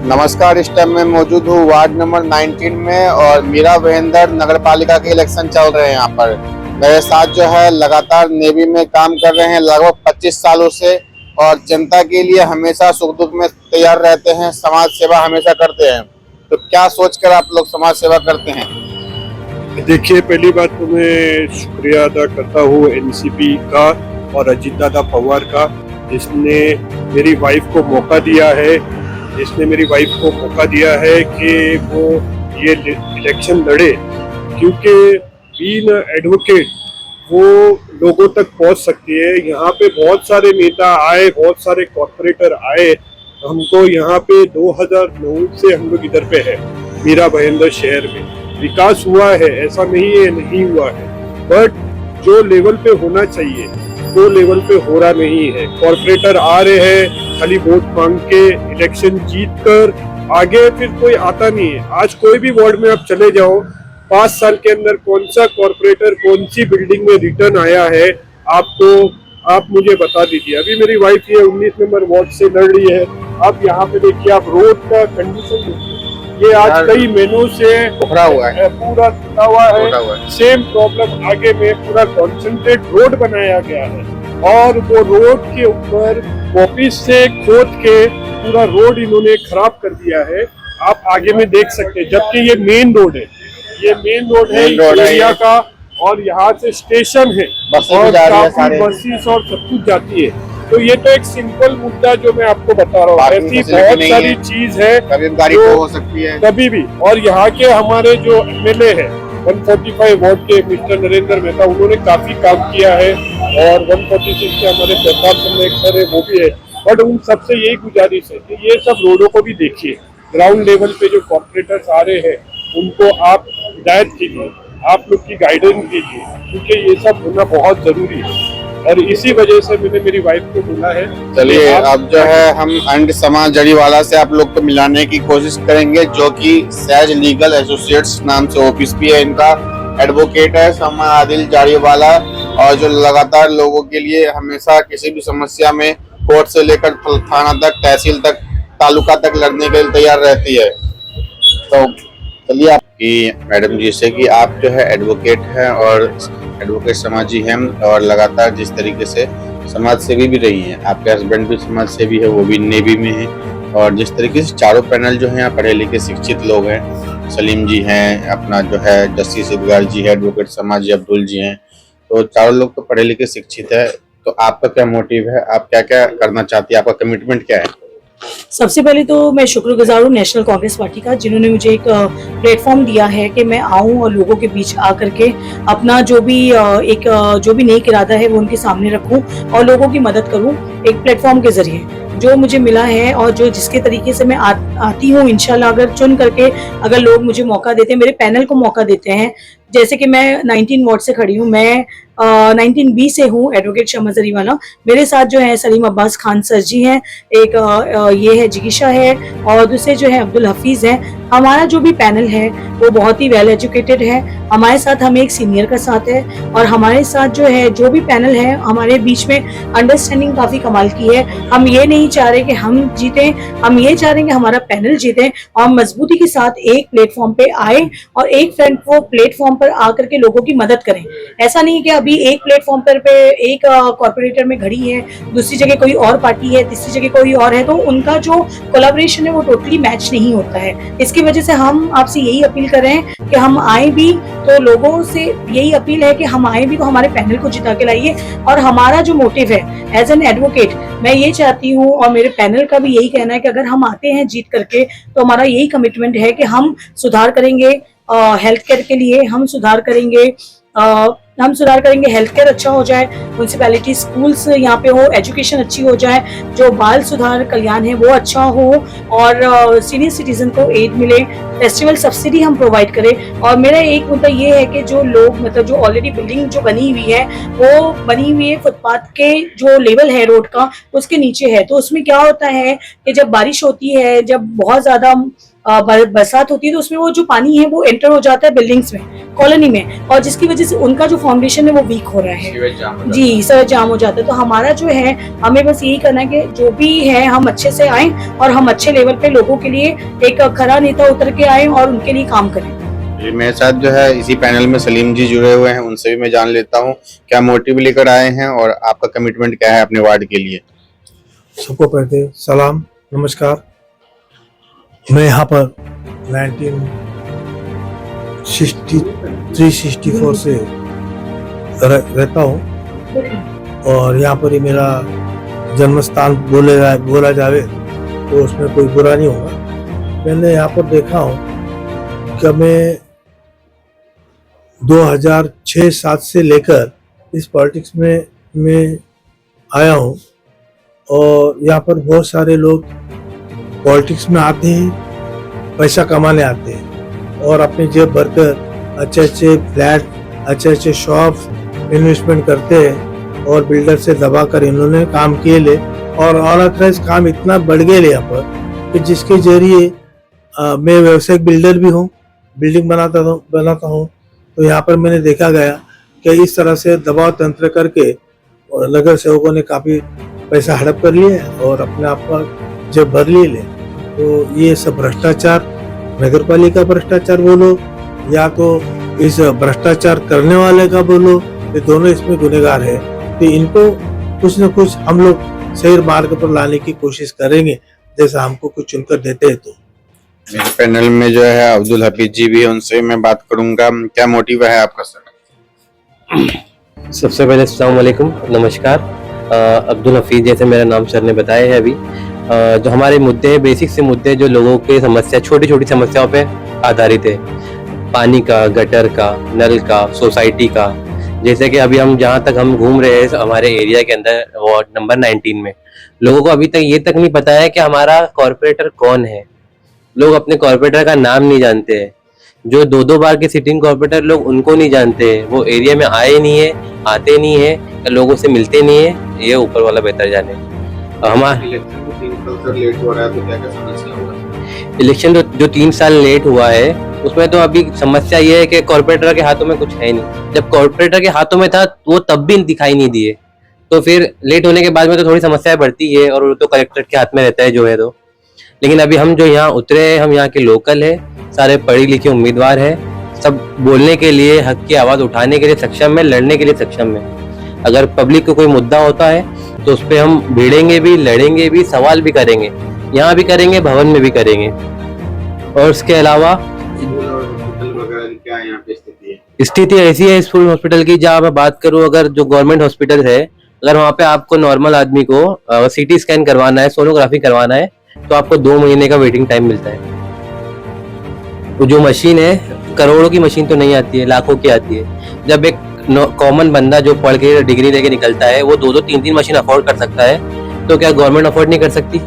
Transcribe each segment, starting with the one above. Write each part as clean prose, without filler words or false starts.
नमस्कार। इस टाइम मैं मौजूद हूँ वार्ड नंबर 19 में और मीरा भाईंदर नगर पालिका के इलेक्शन चल रहे हैं। यहाँ पर मेरे साथ जो है लगातार नेवी में काम कर रहे हैं लगभग 25 सालों से और जनता के लिए हमेशा सुख दुख में तैयार रहते हैं, समाज सेवा हमेशा करते हैं। तो क्या सोचकर आप लोग समाज सेवा करते हैं? देखिए, पहली बात तो मैं शुक्रिया अदा करता हूँ एनसीपी का और अजीत दादा पवार का, जिसने मेरी वाइफ को मौका दिया है कि वो ये इलेक्शन लड़े, क्योंकि बीइंग एडवोकेट वो लोगों तक पहुंच सकती है। यहाँ पे बहुत सारे नेता आए, बहुत सारे कॉर्पोरेटर आए। हमको यहाँ पे 2009 से हम लोग इधर पे है, मीरा भाईंदर शहर में विकास हुआ है, ऐसा नहीं हुआ है, बट जो लेवल पे होना चाहिए वो लेवल पे हो रहा नहीं है। कॉर्पोरेटर आ रहे हैं खाली वोट मांग के, इलेक्शन जीत कर आगे फिर कोई आता नहीं है। आज कोई भी वार्ड में आप चले जाओ, 5 साल के अंदर कौन सा कॉर्पोरेटर कौन सी बिल्डिंग में रिटर्न आया है, आप मुझे बता दीजिए। अभी मेरी वाइफ ये 19 नंबर वार्ड से लड़ रही है। आप यहाँ पे देखिए, आप रोड का कंडीशन देखिए, ये आज कई महीनों से उखड़ा हुआ है, पूरा टूटा हुआ है। सेम प्रॉब्लम आगे में पूरा कॉन्सेंट्रेट रोड बनाया गया है और वो रोड के ऊपर वापिस से खोद के पूरा रोड इन्होंने खराब कर दिया है। आप आगे में देख सकते हैं, जबकि ये मेन रोड है, एरिया का, और यहाँ से स्टेशन है और काफी बसेस और सब कुछ जाती है। तो ये तो एक सिंपल मुद्दा जो मैं आपको बता रहा हूँ, ऐसी बहुत सारी चीज है, कभी गाड़ी तो हो सकती है कभी भी। और यहाँ के हमारे जो एमएलए है 145 वार्ड के मिस्टर नरेंद्र मेहता, उन्होंने काफी काम किया है, और 146 के हमारे प्रताप चंद्र सर है, वो भी है। बट उन सबसे यही गुजारिश है कि ये सब रोडों को भी देखिए, ग्राउंड लेवल पे जो कॉर्पोरेटर्स आ रहे हैं उनको आप हिदायत कीजिए, आप लोग की गाइडेंस दीजिए, क्योंकि ये सब होना बहुत जरूरी है। और इसी वजह से मैंने मेरी वाइफ को बोला है। चलिए, अब जो है हम अंड समाज जड़ीवाला से आप लोग को मिलाने की कोशिश करेंगे, जो कि सहज लीगल एसोसिएट्स नाम से ऑफिस भी है इनका। एडवोकेट है समा आदिल जाड़ीवाला, और जो लगातार लोगों के लिए हमेशा किसी भी समस्या में कोर्ट से लेकर थाना तक, तहसील तक, तालुका तक लड़ने के लिए तैयार रहती है। तो चलिए आपकी मैडम जी से कि आप जो है एडवोकेट हैं और एडवोकेट समाजी हैं, और लगातार जिस तरीके से समाज सेवी भी रही हैं, आपके हस्बैंड भी समाज सेवी है, वो भी नेवी में है, और जिस तरीके से चारों पैनल जो है यहाँ पढ़े लिखे शिक्षित लोग हैं, सलीम जी हैं, अपना जो है जस्टिस इदगार जी है, एडवोकेट समाजी अब्दुल जी हैं, तो चारों लोग तो पढ़े लिखे शिक्षित है। तो आपका क्या मोटिव है, आप क्या क्या करना चाहती है, आपका कमिटमेंट क्या है? सबसे पहले तो मैं शुक्रगुजार हूँ नेशनल कांग्रेस पार्टी का, जिन्होंने मुझे एक प्लेटफॉर्म दिया है कि मैं आऊँ और लोगों के बीच आकर के अपना जो भी नेक इरादा है वो उनके सामने रखूँ और लोगों की मदद करूँ एक प्लेटफॉर्म के जरिए। जो मुझे मिला है और जो जिसके तरीके से मैं आती हूँ, इंशाल्लाह अगर चुन करके अगर लोग मुझे मौका देते हैं, मेरे पैनल को मौका देते हैं, जैसे कि मैं 19 वार्ड से खड़ी हूँ, मैं 19B से हूँ, एडवोकेट शमा जरीवाला। मेरे साथ जो है सलीम अब्बास खान सर जी हैं, एक ये है जिगिशा है, और दूसरे जो है अब्दुल हफीज हैं। हमारा जो भी पैनल है वो बहुत ही वेल एजुकेटेड है। हमारे साथ हमें एक सीनियर का साथ है, और हमारे साथ जो भी पैनल है, हमारे बीच में अंडरस्टैंडिंग काफी कमाल की है। हम ये नहीं चाह रहे कि हम जीतें, हम ये चाह रहे हैं कि हमारा पैनल जीते और मजबूती के साथ एक प्लेटफॉर्म पे आए और एक प्लेटफॉर्म पर आकर के लोगों की मदद करें। ऐसा नहीं कि अभी एक प्लेटफॉर्म पर एक कॉर्पोरेटर में खड़ी है, दूसरी जगह कोई और पार्टी है, तीसरी जगह कोई और है, तो उनका जो कोलैबोरेशन है वो टोटली मैच नहीं होता है। इसकी वजह से हम आपसे यही अपील कर रहे हैं कि हम आए भी तो लोगों से यही अपील है कि हम आए भी तो हमारे पैनल को जिता के लाइए। और हमारा जो मोटिव है एज एन एडवोकेट, मैं ये चाहती हूँ और मेरे पैनल का भी यही कहना है कि अगर हम आते हैं जीत करके तो हमारा यही कमिटमेंट है कि हम सुधार करेंगे हेल्थ केयर के लिए, हम सुधार करेंगे हेल्थ केयर अच्छा हो जाए, म्यूनसिपैलिटी स्कूल्स यहाँ पे हो, एजुकेशन अच्छी हो जाए, जो बाल सुधार कल्याण है वो अच्छा हो, और सीनियर सिटीजन को एड मिले, फेस्टिवल सब्सिडी हम प्रोवाइड करें। और मेरा एक मुद्दा ये है कि जो लोग मतलब जो ऑलरेडी बिल्डिंग जो बनी हुई है वो बनी हुई है फुटपाथ के जो लेवल है रोड का उसके नीचे है, तो उसमें क्या होता है कि जब बारिश होती है, जब बहुत ज्यादा बरसात होती है तो उसमें वो जो पानी है वो एंटर हो जाता है बिल्डिंग्स में, कॉलोनी में, और जिसकी वजह से उनका जो फाउंडेशन है वो वीक हो रहा है। सीवेज जाम हो जाता जी सर, जाम हो जाता है। तो हमारा जो है, हमें बस यही करना है कि जो भी है हम अच्छे से आए और हम अच्छे लेवल पे लोगों के लिए एक खरा नेता उतर के आए और उनके लिए काम करें। जी, मेरे साथ जो है इसी पैनल में सलीम जी जुड़े हुए हैं, उनसे भी मैं जान लेता हूँ क्या मोटिव लेकर आए हैं और आपका कमिटमेंट क्या है अपने वार्ड के लिए। सबको पहले सलाम नमस्कार। मैं यहाँ पर 1963-64 से रहता हूँ और यहाँ पर ही मेरा जन्म स्थान बोला जावे तो उसमें कोई बुरा नहीं होगा। मैंने यहाँ पर देखा हूँ कि मैं 2006-07 से लेकर इस पॉलिटिक्स में मैं आया हूँ और यहाँ पर बहुत सारे लोग पॉलिटिक्स में आते हैं, पैसा कमाने आते हैं और अपनी जेब भरकर अच्छे अच्छे फ्लैट, अच्छे अच्छे शॉप इन्वेस्टमेंट करते हैं और बिल्डर से दबाकर इन्होंने काम किए ले और अनऑथराइज काम इतना बढ़ गया ले यहाँ पर कि जिसके जरिए मैं व्यावसायिक बिल्डर भी हूँ, बिल्डिंग बनाता हूँ। तो यहाँ पर मैंने देखा गया कि इस तरह से दबाव तंत्र करके और नगर सेवकों ने काफ़ी पैसा हड़प कर लिए और अपने आप का जब भर लिए। तो ये सब भ्रष्टाचार, नगर पालिका भ्रष्टाचार बोलो या तो इस भ्रष्टाचार करने वाले का बोलो, ये दोनों इसमें गुनहगार है। तो इनको कुछ न कुछ हम लोग सही मार्ग पर लाने की कोशिश करेंगे, जैसा हमको कुछ चुनकर देते हैं। तो मेरे पैनल में जो है अब्दुल हफीज जी भी है, उनसे मैं बात करूंगा। क्या मोटिव है आपका सर? सबसे पहले अस्सलाम वालेकुम, नमस्कार। अब्दुल हफीज जैसे मेरा नाम सर ने बताया है अभी। जो हमारे मुद्दे हैं, बेसिक से मुद्दे जो लोगों के समस्या, छोटी छोटी समस्याओं पे आधारित है। पानी का, गटर का, नल का, सोसाइटी का। जैसे कि अभी हम जहाँ तक हम घूम रहे हैं हमारे एरिया के अंदर वार्ड नंबर 19 में, लोगों को अभी तक ये तक नहीं पता है कि हमारा कॉर्पोरेटर कौन है। लोग अपने कॉर्पोरेटर का नाम नहीं जानते हैं। जो 2-2 बार के सिटिंग कॉर्पोरेटर लोग उनको नहीं जानते हैं, वो एरिया में आए नहीं है, आते नहीं है, लोगों से मिलते नहीं है, ये ऊपर वाला बेहतर जाने। हमारा इलेक्शन जो 3 साल लेट हुआ है उसमें तो अभी समस्या ये है कि कॉर्पोरेटर के हाथों में कुछ है नहीं। जब कॉर्पोरेटर के हाथों में था वो तब भी दिखाई नहीं दिए, तो फिर लेट होने के बाद में तो थोड़ी समस्याएं बढ़ती है और वो तो कलेक्ट्रेट के हाथ में रहता है जो है तो। लेकिन अभी हम जो यहाँ उतरे हैं, हम यहाँ के लोकल है, सारे पढ़े लिखे उम्मीदवार है, सब बोलने के लिए, हक की आवाज उठाने के लिए सक्षम है, लड़ने के लिए सक्षम है। अगर पब्लिक को कोई मुद्दा होता है तो उस पर हम भिड़ेंगे भी, लड़ेंगे भी, सवाल भी करेंगे, यहाँ भी करेंगे, भवन में भी करेंगे। और उसके अलावा स्थिति ऐसी है स्कूल हॉस्पिटल की, जहाँ मैं बात करूँ, अगर जो गवर्नमेंट हॉस्पिटल है, अगर वहाँ पे आपको नॉर्मल आदमी को सीटी स्कैन करवाना है, सोनोग्राफी करवाना है, तो आपको 2 महीने का वेटिंग टाइम मिलता है। वो जो मशीन है, करोड़ों की मशीन तो नहीं आती है, लाखों की आती है। जब एक कॉमन बंदा जो पढ़ के डिग्री लेके निकलता है वो 2-2, 3-3 मशीन अफोर्ड कर सकता है, तो क्या गवर्नमेंट अफोर्ड नहीं कर सकती?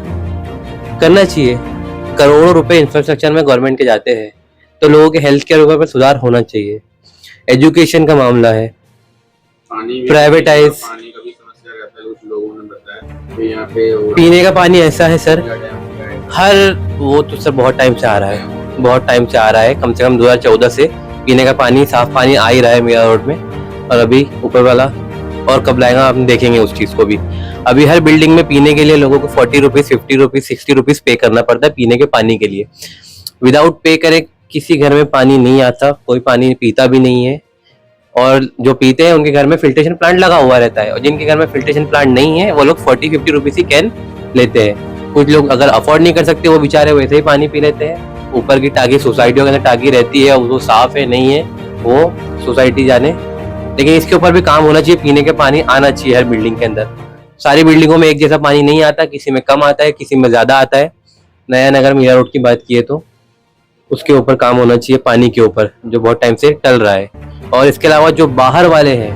करना चाहिए। करोड़ों रुपए इंफ्रास्ट्रक्चर में गवर्नमेंट के जाते हैं, तो लोगों के हेल्थ केयर पर सुधार होना चाहिए। एजुकेशन का मामला है, प्राइवेटाइज, पीने का पानी ऐसा है सर, वो तो सर बहुत टाइम से आ रहा है, बहुत टाइम से आ रहा है, कम से कम 2014 से पीने का पानी, साफ पानी आ ही रहा है मेरा रोड में। और अभी ऊपर वाला और कब लाएगा आप देखेंगे उस चीज को भी। अभी हर बिल्डिंग में पीने के लिए लोगों को 40 रुपीज, 50 रुपीज, 60 रुपीज पे करना पड़ता है पीने के पानी के लिए। विदाउट पे करे किसी घर में पानी नहीं आता, कोई पानी पीता भी नहीं है। और जो पीते हैं उनके घर में फिल्ट्रेशन प्लांट लगा हुआ रहता है, और जिनके घर में फिल्ट्रेशन प्लांट नहीं है वो लोग 40-50 रुपीज ही कैन लेते हैं। कुछ लोग अगर अफोर्ड नहीं कर सकते वो बेचारे वैसे ही पानी पी लेते हैं। ऊपर की टाकी, सोसाइटियों के अंदर टाकी रहती है, वो साफ है नहीं है वो सोसाइटी जाने। लेकिन इसके ऊपर भी काम होना चाहिए, पीने के पानी आना चाहिए हर बिल्डिंग के अंदर। सारी बिल्डिंगों में एक जैसा पानी नहीं आता, किसी में कम आता है, किसी में ज्यादा आता है। नया नगर मीरा रोड की बात की तो उसके ऊपर काम होना चाहिए, पानी के ऊपर, जो बहुत टाइम से टल रहा है। और इसके अलावा जो बाहर वाले हैं,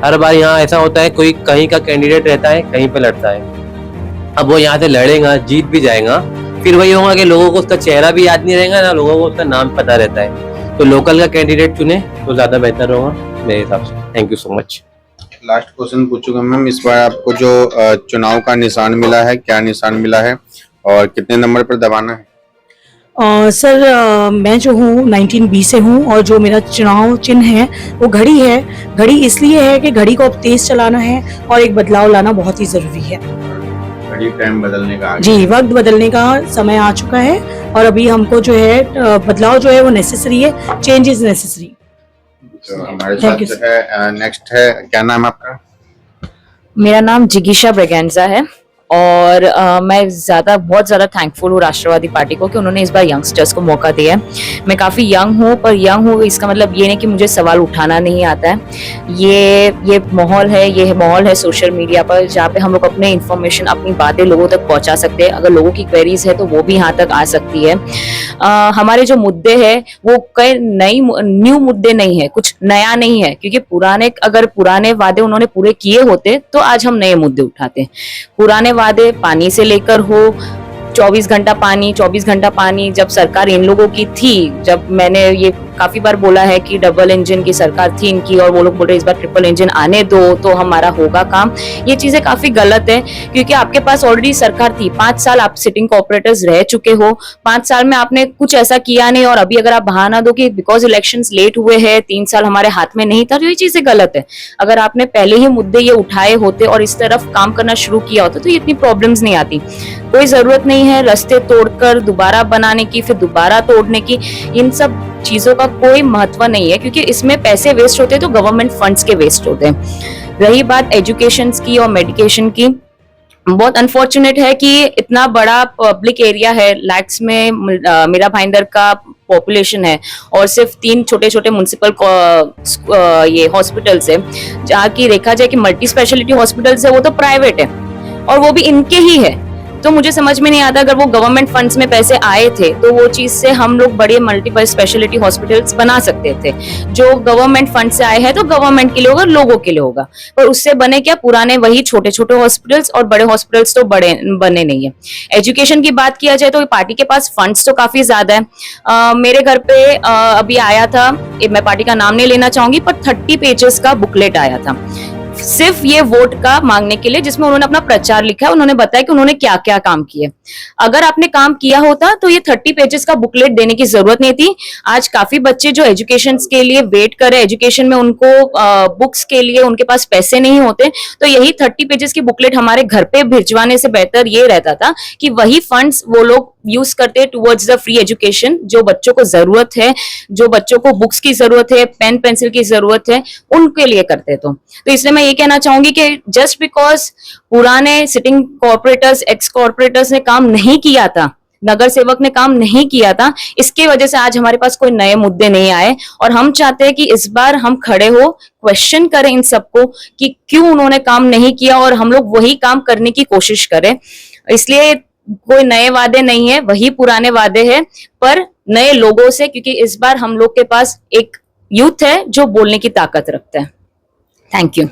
हर बार यहाँ ऐसा होता है कोई कहीं का कैंडिडेट रहता है, कहीं पे लड़ता है। अब वो यहाँ से लड़ेगा, जीत भी जाएगा, फिर वही होगा कि लोगों को उसका चेहरा भी याद नहीं रहेगा, ना लोगों को उसका नाम पता रहता है। तो लोकल का कैंडिडेट चुने तो ज्यादा बेहतर होगा मेरे हिसाब से। Thank you so much. Last question पूछूंगा मैम, इस बार आपको जो चुनाव का निशान मिला है, क्या निशान मिला है और कितने नंबर पर दबाना है? सर मैं जो हूँ 19B से हूँ और जो मेरा चुनाव चिन्ह है वो घड़ी है। घड़ी इसलिए है कि घड़ी को अब तेज चलाना है और एक बदलाव लाना बहुत ही ज़रूरी है। घड़ी टाइम बदलने का आ गया। जी, वक्त बदलने का समय आ चुका है और अभी हमको जो है बदलाव जो है वो नेसेसरी है। Change is necessary. तो हमारे Thank साथ you, जो है नेक्स्ट है, क्या नाम है आपका? मेरा नाम जिगीशा ब्रेगेंजा है और मैं बहुत ज़्यादा थैंकफुल हूँ राष्ट्रवादी पार्टी को कि उन्होंने इस बार यंगस्टर्स को मौका दिया है। मैं काफ़ी यंग हूँ, पर यंग हूँ इसका मतलब ये नहीं कि मुझे सवाल उठाना नहीं आता है। ये माहौल है सोशल मीडिया पर, जहाँ पे हम लोग अपने इन्फॉर्मेशन, अपनी बातें लोगों तक पहुँचा सकते हैं। अगर लोगों की क्वेरीज है तो वो भी यहाँ तक आ सकती है। हमारे जो मुद्दे हैं वो कई न्यू मुद्दे नहीं है, कुछ नया नहीं है, क्योंकि अगर पुराने वादे उन्होंने पूरे किए होते तो आज हम नए मुद्दे उठाते। पुराने वादे पानी से लेकर हो, 24 घंटा पानी जब सरकार इन लोगों की थी, जब मैंने ये काफी बार बोला है कि डबल इंजन की सरकार थी इनकी और वो लोग बोल रहे इस बार ट्रिपल इंजन आने दो तो हमारा होगा काम, ये चीजें काफी गलत है। क्योंकि आपके पास ऑलरेडी सरकार थी, 5 साल आप सिटिंग कॉर्पोरेटर्स रह चुके हो, 5 साल में आपने कुछ ऐसा किया नहीं और अभी अगर आप बहाना दो कि बिकॉज इलेक्शंस लेट हुए हैं, 3 साल हमारे हाथ में नहीं था, तो ये चीजें गलत है। अगर आपने पहले ही मुद्दे ये उठाए होते और इस तरफ काम करना शुरू किया होता तो ये इतनी प्रॉब्लम्स नहीं आती। कोई जरूरत नहीं है रास्ते तोड़कर दोबारा बनाने की, फिर दोबारा तोड़ने की, इन सब चीजों का कोई महत्व नहीं है, क्योंकि इसमें पैसे वेस्ट होते हैं तो गवर्नमेंट फंड्स के वेस्ट होते हैं। रही बात एजुकेशन की और मेडिकेशन की, बहुत अनफॉर्चुनेट है कि इतना बड़ा पब्लिक एरिया है, लैक्स में मेरा भाईंदर का पॉपुलेशन है और सिर्फ 3 छोटे छोटे म्युनिसिपल ये हॉस्पिटल्स है, जहाँ की देखा जाए कि मल्टी स्पेशलिटी हॉस्पिटल्स है वो तो प्राइवेट है और वो भी इनके ही है। तो मुझे समझ में नहीं आता, अगर वो गवर्नमेंट फंड्स में पैसे आए थे तो वो चीज से हम लोग बड़े मल्टीपल स्पेशलिटी हॉस्पिटल्स बना सकते थे। जो गवर्नमेंट फंड से आए हैं तो गवर्नमेंट के लिए होगा, लोगों के लिए होगा, पर उससे बने क्या पुराने वही छोटे छोटे हॉस्पिटल्स, और बड़े हॉस्पिटल्स तो बने नहीं है। एजुकेशन की बात किया जाए तो पार्टी के पास फंड्स तो काफी ज्यादा है। मेरे घर पे अभी आया था, मैं पार्टी का नाम नहीं लेना चाहूंगी, पर 30 पेजेस का बुकलेट आया था सिर्फ ये वोट का मांगने के लिए, जिसमें उन्होंने अपना प्रचार लिखा है, उन्होंने बताया कि उन्होंने क्या क्या काम किए। अगर आपने काम किया होता तो ये 30 पेजेस का बुकलेट देने की जरूरत नहीं थी। आज काफी बच्चे जो एजुकेशन के लिए वेट कर रहे, एजुकेशन में उनको बुक्स के लिए उनके पास पैसे नहीं होते, तो यही 30 पेजेस की बुकलेट हमारे घर पे भिजवाने से बेहतर ये रहता था कि वही फंड्स वो लोग यूज करते टुवर्ड्स द फ्री एजुकेशन, जो बच्चों को जरूरत है, जो बच्चों को बुक्स की जरूरत है, पेन पेंसिल की जरूरत है, उनके लिए करते। तो इसलिए मैं ये कहना चाहूंगी कि जस्ट बिकॉज पुराने सिटिंग कॉर्पोरेटर्स, एक्स कॉर्पोरेटर्स ने काम नहीं किया था, नगर सेवक ने काम नहीं किया था, इसकी वजह से आज हमारे पास कोई नए मुद्दे नहीं आए। और हम चाहते हैं कि इस बार हम खड़े हो, क्वेश्चन करें इन सबको कि क्यों उन्होंने काम नहीं किया और हम लोग वही काम करने की कोशिश करें। इसलिए कोई नए वादे नहीं है, वही पुराने वादे हैं, पर नए लोगों से, क्योंकि इस बार हम लोग के पास एक यूथ है जो बोलने की ताकत रखता है। Thank you.